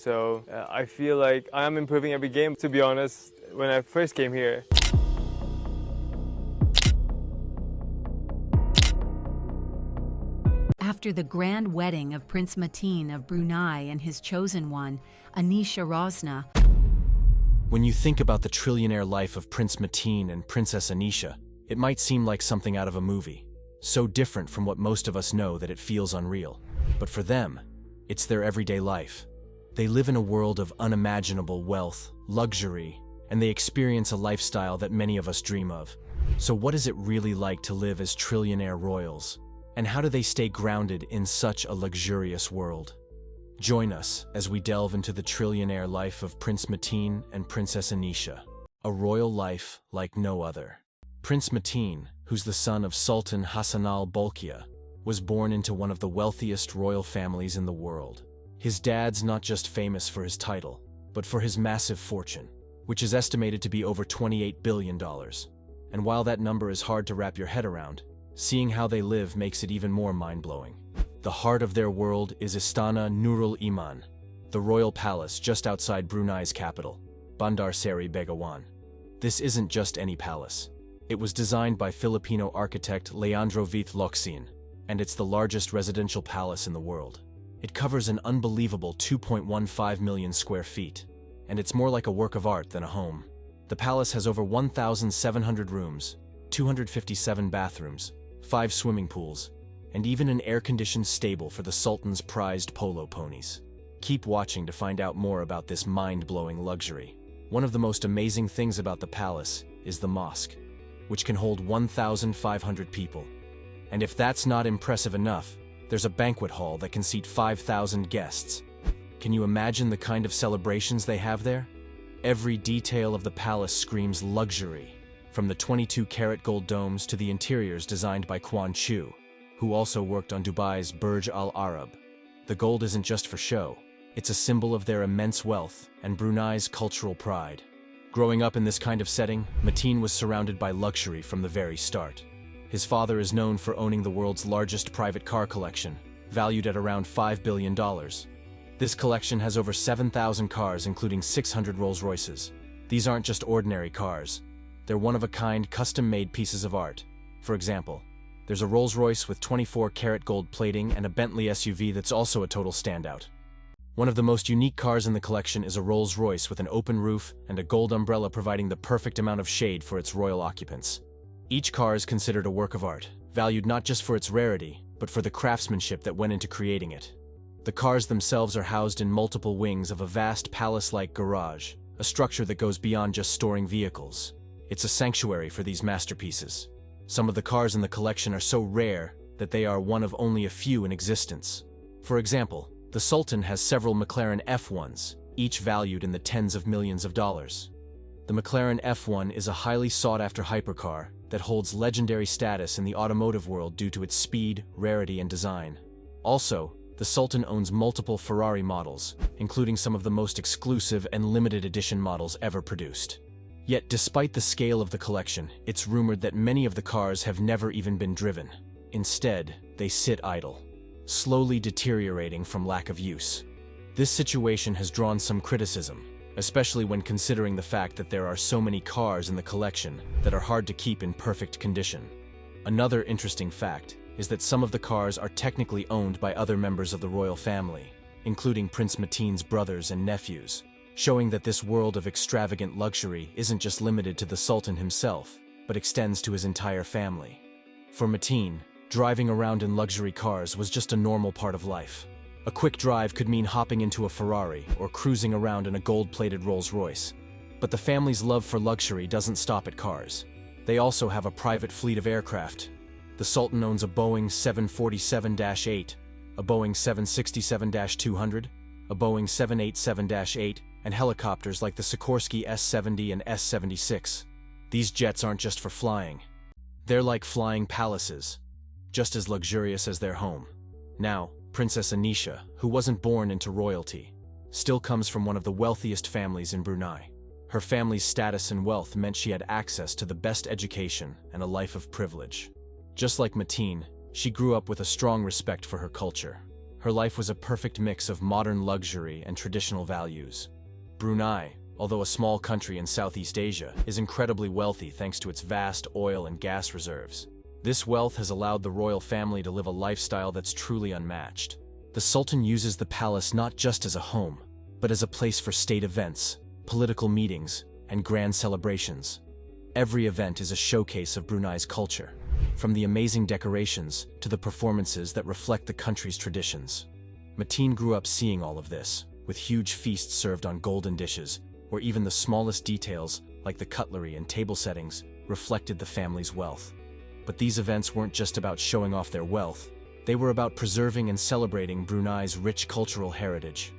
So I feel like I am improving every game, to be honest, when I first came here. After the grand wedding of Prince Mateen of Brunei and his chosen one, Anisha Rosna. When you think about the trillionaire life of Prince Mateen and Princess Anisha, it might seem like something out of a movie, so different from what most of us know that it feels unreal. But for them, it's their everyday life. They live in a world of unimaginable wealth, luxury, and they experience a lifestyle that many of us dream of. So what is it really like to live as trillionaire royals? And how do they stay grounded in such a luxurious world? Join us as we delve into the trillionaire life of Prince Mateen and Princess Anisha, a royal life like no other. Prince Mateen, who's the son of Sultan Hassan al-Bolkiah, was born into one of the wealthiest royal families in the world. His dad's not just famous for his title, but for his massive fortune, which is estimated to be over $28 billion. And while that number is hard to wrap your head around, seeing how they live makes it even more mind-blowing. The heart of their world is Istana Nurul Iman, the royal palace just outside Brunei's capital, Bandar Seri Begawan. This isn't just any palace. It was designed by Filipino architect Leandro Vith Locsin, and it's the largest residential palace in the world. It covers an unbelievable 2.15 million square feet, and it's more like a work of art than a home. The palace has over 1,700 rooms, 257 bathrooms, 5 swimming pools, and even an air-conditioned stable for the Sultan's prized polo ponies. Keep watching to find out more about this mind-blowing luxury. One of the most amazing things about the palace is the mosque, which can hold 1,500 people. And if that's not impressive enough, there's a banquet hall that can seat 5,000 guests. Can you imagine the kind of celebrations they have there? Every detail of the palace screams luxury, from the 22-karat gold domes to the interiors designed by Quan Chu, who also worked on Dubai's Burj Al Arab. The gold isn't just for show, it's a symbol of their immense wealth and Brunei's cultural pride. Growing up in this kind of setting, Mateen was surrounded by luxury from the very start. His father is known for owning the world's largest private car collection, valued at around $5 billion. This collection has over 7,000 cars, including 600 Rolls-Royces. These aren't just ordinary cars. They're one-of-a-kind, custom-made pieces of art. For example, there's a Rolls-Royce with 24-karat gold plating and a Bentley SUV that's also a total standout. One of the most unique cars in the collection is a Rolls-Royce with an open roof and a gold umbrella providing the perfect amount of shade for its royal occupants. Each car is considered a work of art, valued not just for its rarity, but for the craftsmanship that went into creating it. The cars themselves are housed in multiple wings of a vast palace-like garage, a structure that goes beyond just storing vehicles. It's a sanctuary for these masterpieces. Some of the cars in the collection are so rare that they are one of only a few in existence. For example, the Sultan has several McLaren F1s, each valued in the tens of millions of dollars. The McLaren F1 is a highly sought-after hypercar that holds legendary status in the automotive world due to its speed, rarity, and design. Also, the Sultan owns multiple Ferrari models, including some of the most exclusive and limited edition models ever produced. Yet, despite the scale of the collection, it's rumored that many of the cars have never even been driven. Instead, they sit idle, slowly deteriorating from lack of use. This situation has drawn some criticism, especially when considering the fact that there are so many cars in the collection that are hard to keep in perfect condition. Another interesting fact is that some of the cars are technically owned by other members of the royal family, including Prince Mateen's brothers and nephews, showing that this world of extravagant luxury isn't just limited to the Sultan himself, but extends to his entire family. For Mateen, driving around in luxury cars was just a normal part of life. A quick drive could mean hopping into a Ferrari or cruising around in a gold-plated Rolls-Royce. But the family's love for luxury doesn't stop at cars. They also have a private fleet of aircraft. The Sultan owns a Boeing 747-8, a Boeing 767-200, a Boeing 787-8, and helicopters like the Sikorsky S-70 and S-76. These jets aren't just for flying. They're like flying palaces, just as luxurious as their home. Now, Princess Anisha, who wasn't born into royalty, still comes from one of the wealthiest families in Brunei. Her family's status and wealth meant she had access to the best education and a life of privilege. Just like Mateen, she grew up with a strong respect for her culture. Her life was a perfect mix of modern luxury and traditional values. Brunei, although a small country in Southeast Asia, is incredibly wealthy thanks to its vast oil and gas reserves. This wealth has allowed the royal family to live a lifestyle that's truly unmatched. The Sultan uses the palace not just as a home, but as a place for state events, political meetings, and grand celebrations. Every event is a showcase of Brunei's culture, from the amazing decorations to the performances that reflect the country's traditions. Mateen grew up seeing all of this, with huge feasts served on golden dishes, where even the smallest details, like the cutlery and table settings, reflected the family's wealth. But these events weren't just about showing off their wealth, they were about preserving and celebrating Brunei's rich cultural heritage.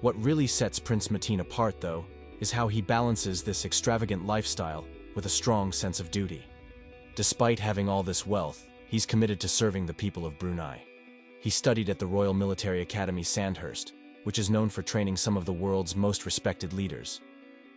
What really sets Prince Mateen apart, though, is how he balances this extravagant lifestyle with a strong sense of duty. Despite having all this wealth, he's committed to serving the people of Brunei. He studied at the Royal Military Academy Sandhurst, which is known for training some of the world's most respected leaders.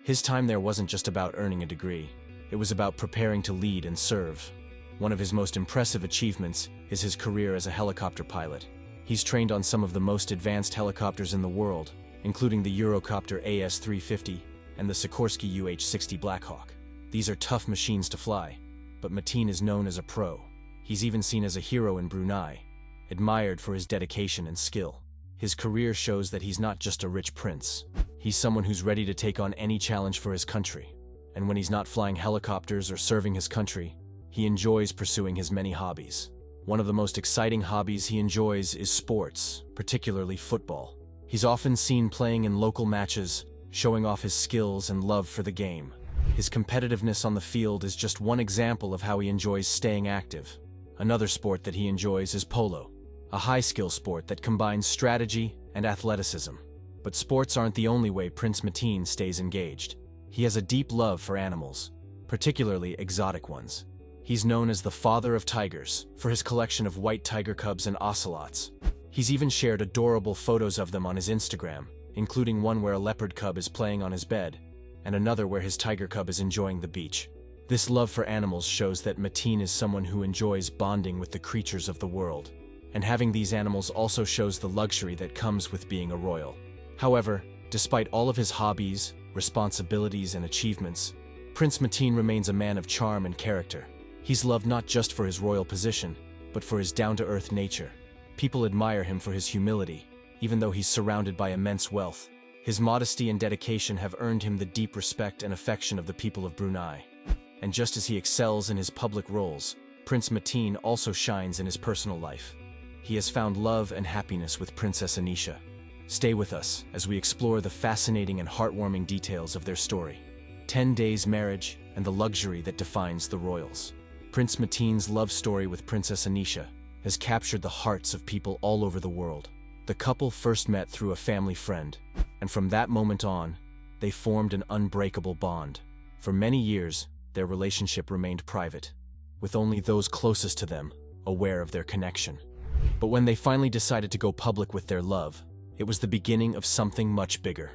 His time there wasn't just about earning a degree, it was about preparing to lead and serve. One of his most impressive achievements is his career as a helicopter pilot. He's trained on some of the most advanced helicopters in the world, including the Eurocopter AS-350 and the Sikorsky UH-60 Blackhawk. These are tough machines to fly, but Mateen is known as a pro. He's even seen as a hero in Brunei, admired for his dedication and skill. His career shows that he's not just a rich prince. He's someone who's ready to take on any challenge for his country. And when he's not flying helicopters or serving his country, he enjoys pursuing his many hobbies. One of the most exciting hobbies he enjoys is sports, particularly football. He's often seen playing in local matches, showing off his skills and love for the game. His competitiveness on the field is just one example of how he enjoys staying active. Another sport that he enjoys is polo, a high-skill sport that combines strategy and athleticism. But sports aren't the only way Prince Mateen stays engaged. He has a deep love for animals, particularly exotic ones. He's known as the father of tigers for his collection of white tiger cubs and ocelots. He's even shared adorable photos of them on his Instagram, including one where a leopard cub is playing on his bed, and another where his tiger cub is enjoying the beach. This love for animals shows that Mateen is someone who enjoys bonding with the creatures of the world. And having these animals also shows the luxury that comes with being a royal. However, despite all of his hobbies, responsibilities, and achievements, Prince Mateen remains a man of charm and character. He's loved not just for his royal position, but for his down-to-earth nature. People admire him for his humility, even though he's surrounded by immense wealth. His modesty and dedication have earned him the deep respect and affection of the people of Brunei. And just as he excels in his public roles, Prince Mateen also shines in his personal life. He has found love and happiness with Princess Anisha. Stay with us as we explore the fascinating and heartwarming details of their story. 10 days marriage and the luxury that defines the royals. Prince Mateen's love story with Princess Anisha has captured the hearts of people all over the world. The couple first met through a family friend, and from that moment on, they formed an unbreakable bond. For many years, their relationship remained private, with only those closest to them aware of their connection. But when they finally decided to go public with their love, it was the beginning of something much bigger.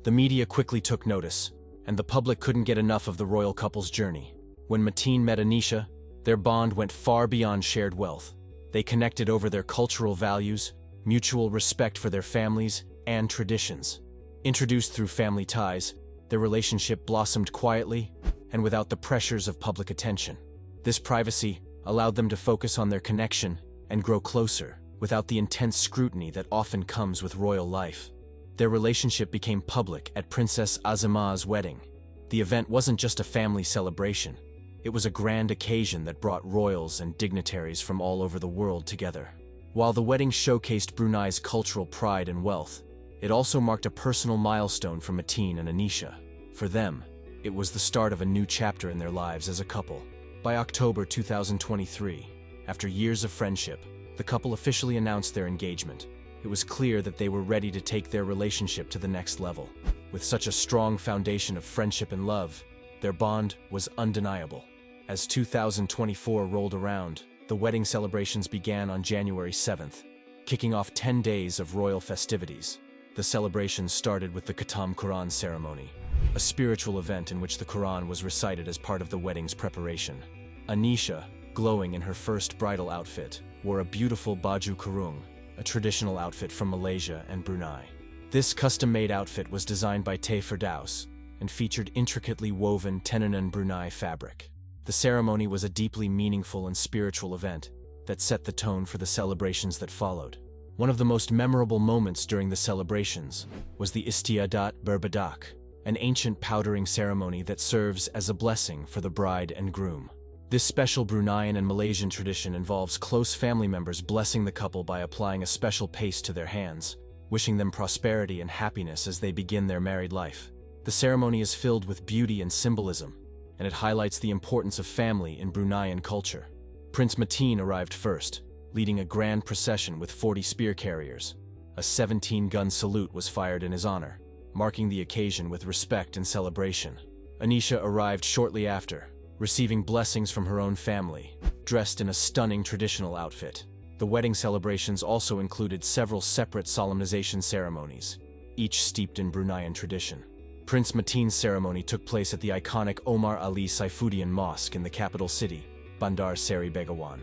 The media quickly took notice, and the public couldn't get enough of the royal couple's journey. When Mateen met Anisha, their bond went far beyond shared wealth. They connected over their cultural values, mutual respect for their families, and traditions. Introduced through family ties, their relationship blossomed quietly and without the pressures of public attention. This privacy allowed them to focus on their connection and grow closer, without the intense scrutiny that often comes with royal life. Their relationship became public at Princess Azima's wedding. The event wasn't just a family celebration. It was a grand occasion that brought royals and dignitaries from all over the world together. While the wedding showcased Brunei's cultural pride and wealth, it also marked a personal milestone for Mateen and Anisha. For them, it was the start of a new chapter in their lives as a couple. By October 2023, after years of friendship, the couple officially announced their engagement. It was clear that they were ready to take their relationship to the next level. With such a strong foundation of friendship and love, their bond was undeniable. As 2024 rolled around, the wedding celebrations began on January 7th, kicking off 10 days of royal festivities. The celebrations started with the Khatam Quran ceremony, a spiritual event in which the Quran was recited as part of the wedding's preparation. Anisha, glowing in her first bridal outfit, wore a beautiful baju kurung, a a traditional outfit from Malaysia and Brunei. This custom-made outfit was designed by Tay Firdaus and featured intricately woven Tenanan Brunei fabric. The ceremony was a deeply meaningful and spiritual event that set the tone for the celebrations that followed. One of the most memorable moments during the celebrations was the Istiadat Berbadak, an ancient powdering ceremony that serves as a blessing for the bride and groom. This special Bruneian and Malaysian tradition involves close family members blessing the couple by applying a special paste to their hands, wishing them prosperity and happiness as they begin their married life. The ceremony is filled with beauty and symbolism, and it highlights the importance of family in Bruneian culture. Prince Mateen arrived first, leading a grand procession with 40 spear carriers. A 17-gun salute was fired in his honor, marking the occasion with respect and celebration. Anisha arrived shortly after, receiving blessings from her own family, dressed in a stunning traditional outfit. The wedding celebrations also included several separate solemnization ceremonies, each steeped in Bruneian tradition. Prince Mateen's ceremony took place at the iconic Omar Ali Saifuddin Mosque in the capital city, Bandar Seri Begawan.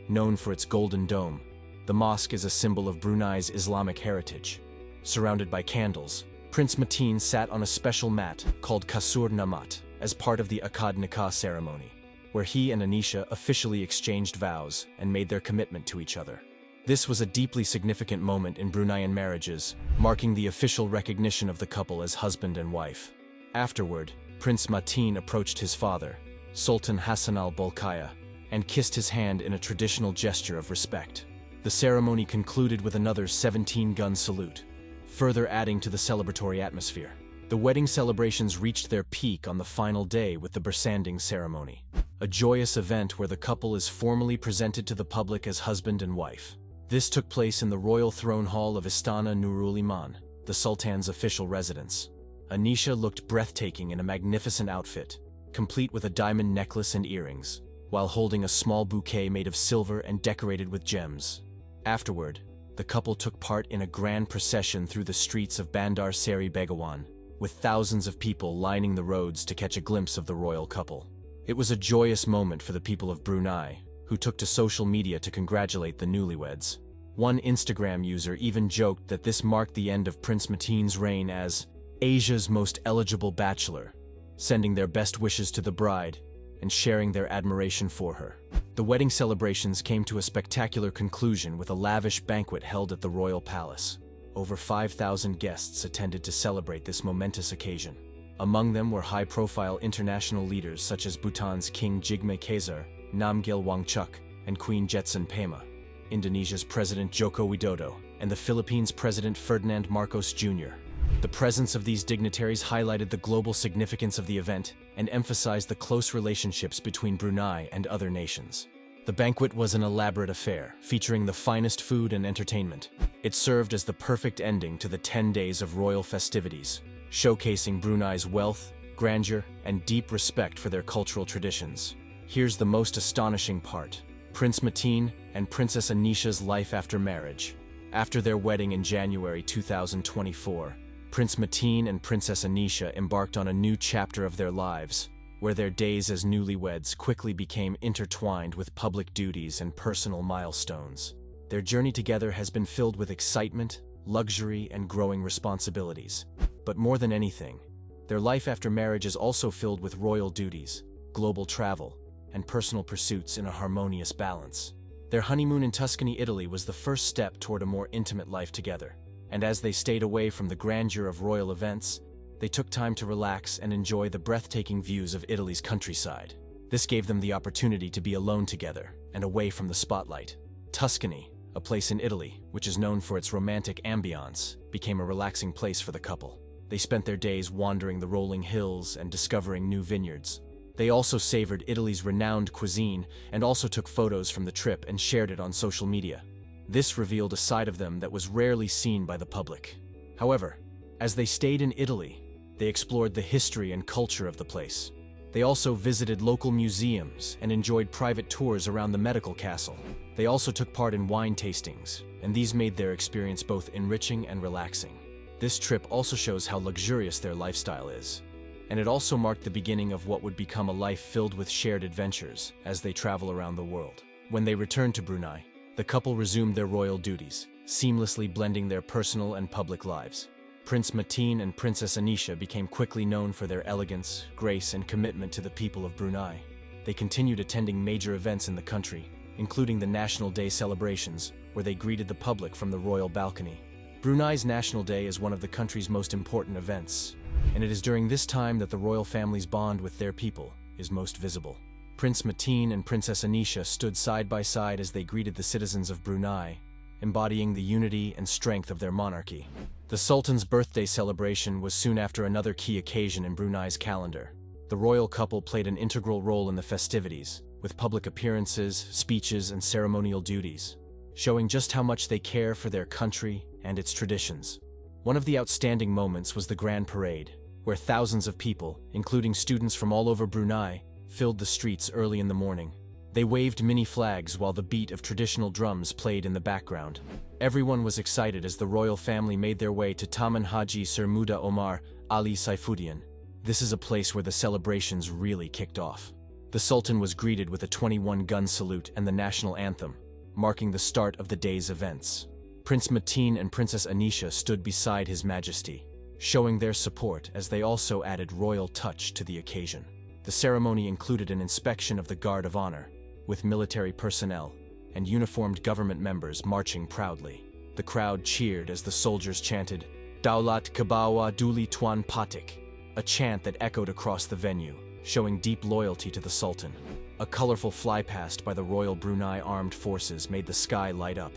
Known for its golden dome, the mosque is a symbol of Brunei's Islamic heritage. Surrounded by candles, Prince Mateen sat on a special mat called Kasur Namat as part of the Akad Nikah ceremony, where he and Anisha officially exchanged vows and made their commitment to each other. This was a deeply significant moment in Bruneian marriages, marking the official recognition of the couple as husband and wife. Afterward, Prince Mateen approached his father, Sultan Hassan al-Bolkiah, and kissed his hand in a traditional gesture of respect. The ceremony concluded with another 17-gun salute, further adding to the celebratory atmosphere. The wedding celebrations reached their peak on the final day with the bersanding ceremony, a joyous event where the couple is formally presented to the public as husband and wife. This took place in the royal throne hall of Istana Nurul Iman, the Sultan's official residence. Anisha looked breathtaking in a magnificent outfit, complete with a diamond necklace and earrings, while holding a small bouquet made of silver and decorated with gems. Afterward, the couple took part in a grand procession through the streets of Bandar Seri Begawan, with thousands of people lining the roads to catch a glimpse of the royal couple. It was a joyous moment for the people of Brunei, who took to social media to congratulate the newlyweds. One Instagram user even joked that this marked the end of Prince Mateen's reign as Asia's most eligible bachelor, sending their best wishes to the bride and sharing their admiration for her. The wedding celebrations came to a spectacular conclusion with a lavish banquet held at the royal palace. Over 5,000 guests attended to celebrate this momentous occasion. Among them were high-profile international leaders such as Bhutan's King Jigme Khesar, Namgyel Wangchuck, and Queen Jetson Pema, Indonesia's President Joko Widodo, and the Philippines' President Ferdinand Marcos Jr. The presence of these dignitaries highlighted the global significance of the event and emphasized the close relationships between Brunei and other nations. The banquet was an elaborate affair, featuring the finest food and entertainment. It served as the perfect ending to the 10 days of royal festivities, showcasing Brunei's wealth, grandeur, and deep respect for their cultural traditions. Here's the most astonishing part: Prince Mateen and Princess Anisha's life after marriage. After their wedding in January 2024, Prince Mateen and Princess Anisha embarked on a new chapter of their lives, where their days as newlyweds quickly became intertwined with public duties and personal milestones. Their journey together has been filled with excitement, luxury, and growing responsibilities. But more than anything, their life after marriage is also filled with royal duties, global travel, and personal pursuits in a harmonious balance. Their honeymoon in Tuscany, Italy was the first step toward a more intimate life together. And as they stayed away from the grandeur of royal events, they took time to relax and enjoy the breathtaking views of Italy's countryside. This gave them the opportunity to be alone together and away from the spotlight. Tuscany, a place in Italy which is known for its romantic ambiance, became a relaxing place for the couple. They spent their days wandering the rolling hills and discovering new vineyards. They also savored Italy's renowned cuisine and also took photos from the trip and shared it on social media. This revealed a side of them that was rarely seen by the public. However, as they stayed in Italy, they explored the history and culture of the place. They also visited local museums and enjoyed private tours around the medical castle. They also took part in wine tastings, and these made their experience both enriching and relaxing. This trip also shows how luxurious their lifestyle is, and it also marked the beginning of what would become a life filled with shared adventures as they travel around the world. When they returned to Brunei, the couple resumed their royal duties, seamlessly blending their personal and public lives. Prince Mateen and Princess Anisha became quickly known for their elegance, grace, and commitment to the people of Brunei. They continued attending major events in the country, including the National Day celebrations, where they greeted the public from the royal balcony. Brunei's National Day is one of the country's most important events, and it is during this time that the royal family's bond with their people is most visible. Prince Mateen and Princess Anisha stood side by side as they greeted the citizens of Brunei, embodying the unity and strength of their monarchy. The Sultan's birthday celebration was soon after another key occasion in Brunei's calendar. The royal couple played an integral role in the festivities, with public appearances, speeches, and ceremonial duties, showing just how much they care for their country and its traditions. One of the outstanding moments was the Grand Parade, where thousands of people, including students from all over Brunei, filled the streets early in the morning. They waved mini flags while the beat of traditional drums played in the background. Everyone was excited as the royal family made their way to Taman Haji Sir Muda Omar Ali Saifuddin. This is a place where the celebrations really kicked off. The Sultan was greeted with a 21-gun salute and the national anthem, marking the start of the day's events. Prince Mateen and Princess Anisha stood beside His Majesty, showing their support as they also added royal touch to the occasion. The ceremony included an inspection of the Guard of Honor, with military personnel and uniformed government members marching proudly. The crowd cheered as the soldiers chanted, "Daulat Kabawa Duli Tuan Patik," a chant that echoed across the venue, showing deep loyalty to the Sultan. A colorful flypast by the Royal Brunei Armed Forces made the sky light up,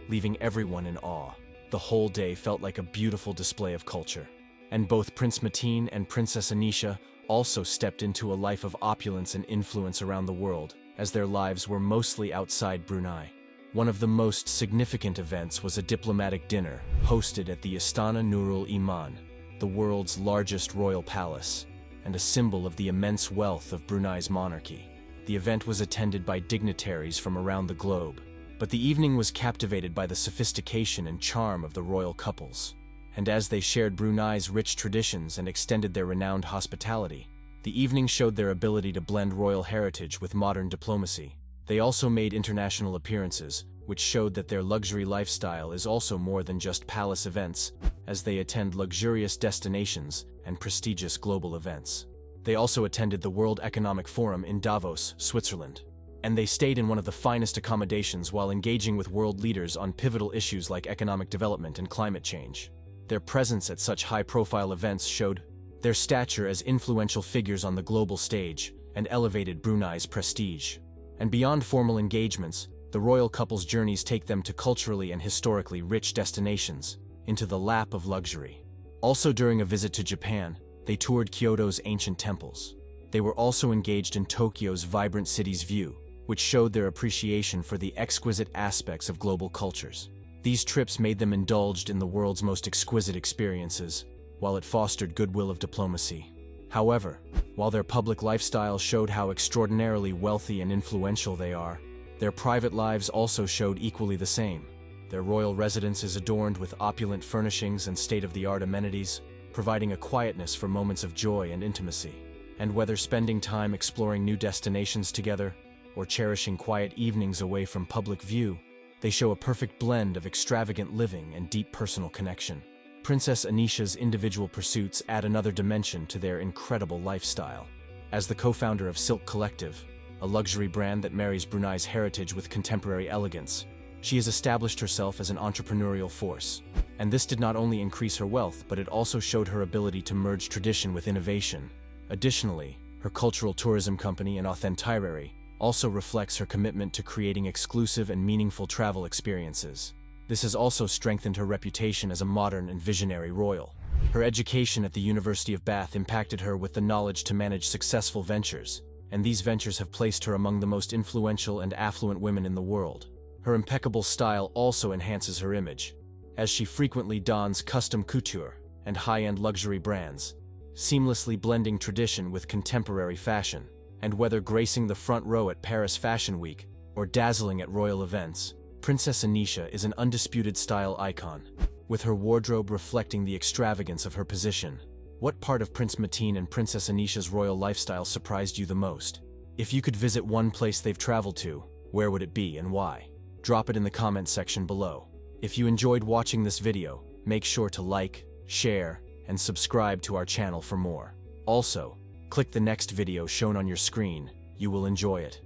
leaving everyone in awe. The whole day felt like a beautiful display of culture. And both Prince Mateen and Princess Anisha also stepped into a life of opulence and influence around the world, as their lives were mostly outside Brunei. One of the most significant events was a diplomatic dinner hosted at the Istana Nurul Iman, the world's largest royal palace, and a symbol of the immense wealth of Brunei's monarchy. The event was attended by dignitaries from around the globe, but the evening was captivated by the sophistication and charm of the royal couples. And as they shared Brunei's rich traditions and extended their renowned hospitality, the evening showed their ability to blend royal heritage with modern diplomacy. They also made international appearances, which showed that their luxury lifestyle is also more than just palace events, as they attend luxurious destinations and prestigious global events. They also attended the World Economic Forum in Davos, Switzerland, and they stayed in one of the finest accommodations while engaging with world leaders on pivotal issues like economic development and climate change. Their presence at such high-profile events showed their stature as influential figures on the global stage and elevated Brunei's prestige. And beyond formal engagements, the royal couple's journeys take them to culturally and historically rich destinations, into the lap of luxury. Also during a visit to Japan, they toured Kyoto's ancient temples. They were also engaged in Tokyo's vibrant city's view, which showed their appreciation for the exquisite aspects of global cultures. These trips made them indulged in the world's most exquisite experiences, while it fostered goodwill of diplomacy. However, while their public lifestyle showed how extraordinarily wealthy and influential they are, their private lives also showed equally the same. Their royal residence is adorned with opulent furnishings and state-of-the-art amenities, providing a quietness for moments of joy and intimacy. And whether spending time exploring new destinations together, or cherishing quiet evenings away from public view, they show a perfect blend of extravagant living and deep personal connection. Princess Anisha's individual pursuits add another dimension to their incredible lifestyle. As the co-founder of Silk Collective, a luxury brand that marries Brunei's heritage with contemporary elegance, she has established herself as an entrepreneurial force. And this did not only increase her wealth, but it also showed her ability to merge tradition with innovation. Additionally, her cultural tourism company and Itinerary also reflects her commitment to creating exclusive and meaningful travel experiences. This has also strengthened her reputation as a modern and visionary royal. Her education at the University of Bath impacted her with the knowledge to manage successful ventures, and these ventures have placed her among the most influential and affluent women in the world. Her impeccable style also enhances her image, as she frequently dons custom couture and high-end luxury brands, seamlessly blending tradition with contemporary fashion. And whether gracing the front row at Paris Fashion Week or dazzling at royal events, Princess Anisha is an undisputed style icon, with her wardrobe reflecting the extravagance of her position. What part of Prince Mateen and Princess Anisha's royal lifestyle surprised you the most? If you could visit one place they've traveled to, where would it be and why? Drop it in the comments section below. If you enjoyed watching this video, make sure to like, share, and subscribe to our channel for more. Also, click the next video shown on your screen. You will enjoy it.